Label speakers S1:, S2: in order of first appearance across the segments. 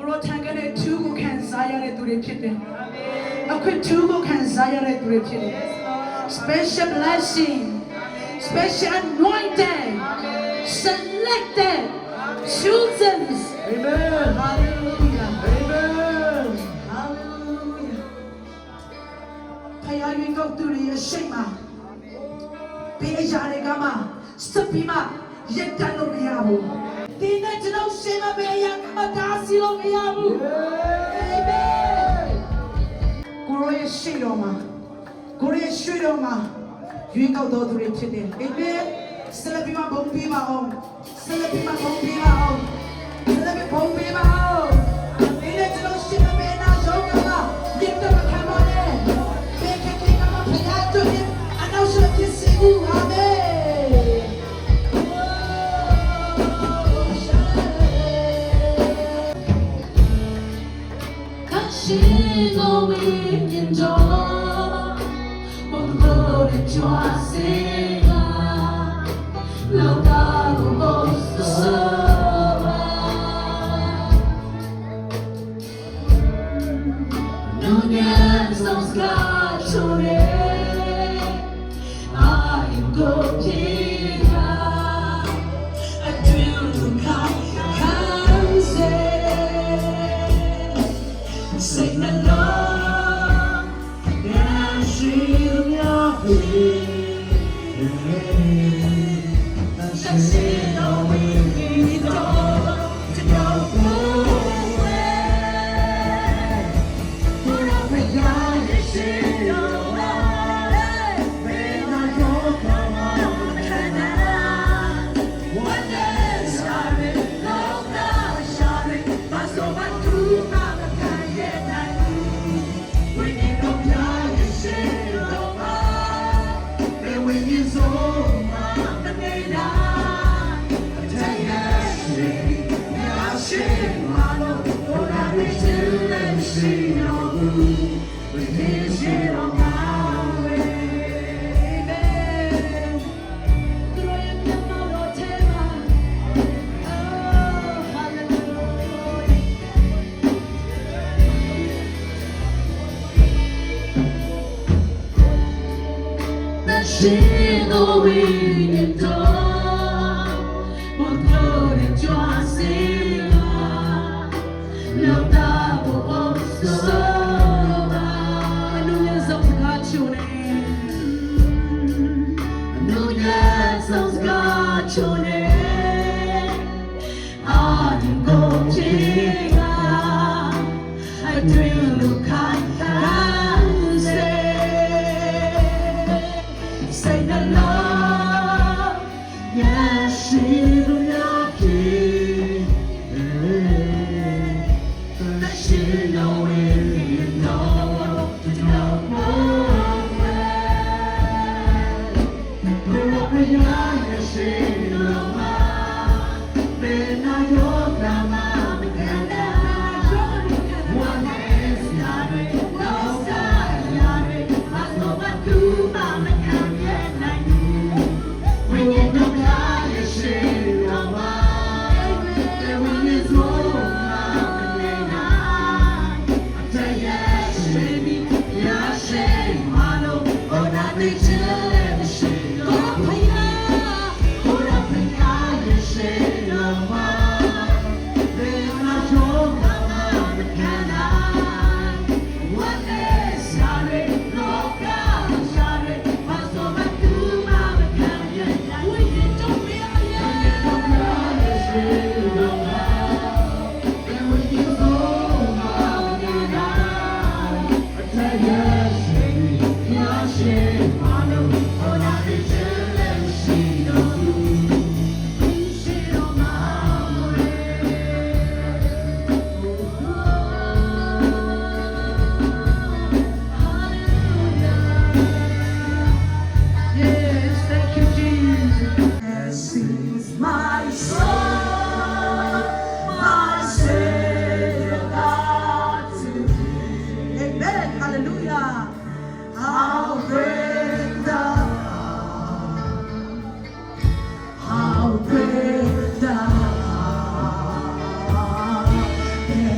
S1: ကိုရောထံကနေသူ့ကိုခံစားရတဲ့သူတွေဖြစ်တယ်အခုသူ့ကိုခံစားရတဲ့သူတွေဖြစ်တယ် special blessing special anointing selected chosen
S2: Amen.
S1: hallelujah
S2: Amen.
S1: hallelujah ဖယားရင်ကောက်သူတွေရဲ့ရှိတ်မှာဘေးအရာတွေကမှစပီမှာရက်တလို့မရဘူးဒီနေ့ကျွန်တော်ရှင်းမပေးရကမတားစီလို့မရဘူး Amen ကိုရောရဲ့ရှိတော်မှာကိုရောရဲ့ရှိတော်မှာရွေးကောက်တော်သူတွေဖြစ်တယ် Amen ဆက်လက်ပြီးမှဘုံပေးပါအောင်ဆက်လက်ပြီးမှဘုံပေးပါအောင်ဆက်လက်ပြီးဘုံပေးပါအောင်ဒီနေ့ကျွန်တော်ရှင်းမပေးနာရောကမှာရက်တမခံပါနဲ့ဘေးကကကမဖယားတို့ရဲ့အနောက်ဆက်ဖြစ်စီဦး Amen
S3: She go in door, but go to Joanna. Loka go so. No yes, no sky today. I go here. I do can't say. Sing along, and sing your praise. That's it, all we need to go away. Put up a gun, sing your life. When I go come on, one day, sorry, no, sorry, but so much too much. She go in door, but go to Joanna. No doubt so. No yes, I've got your name. No yes, I've got your name. I go Jega. I dream look at say the love, yes, she will not keep. That she know it, know to know more. But yes, she know my, when I go down my one is not it, no side, not it, I know what to my.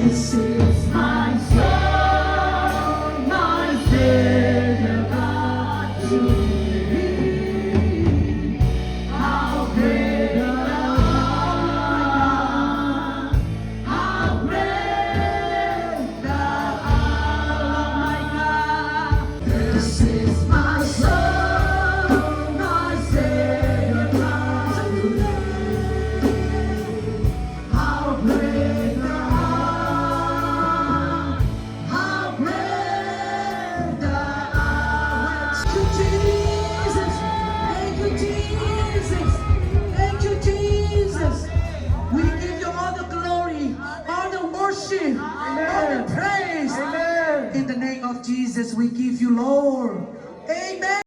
S3: This is my song, my Savior God to me. How great thou art, how great thou art, my God. This is my song, my Savior God to me. How great thou art, how great thou art.
S1: Thank you, Jesus. Thank you, Jesus. Thank you, Jesus. We give you all the glory, all the worship, all the praise.
S2: Amen.
S1: In the name of Jesus, we give you, Lord. Amen.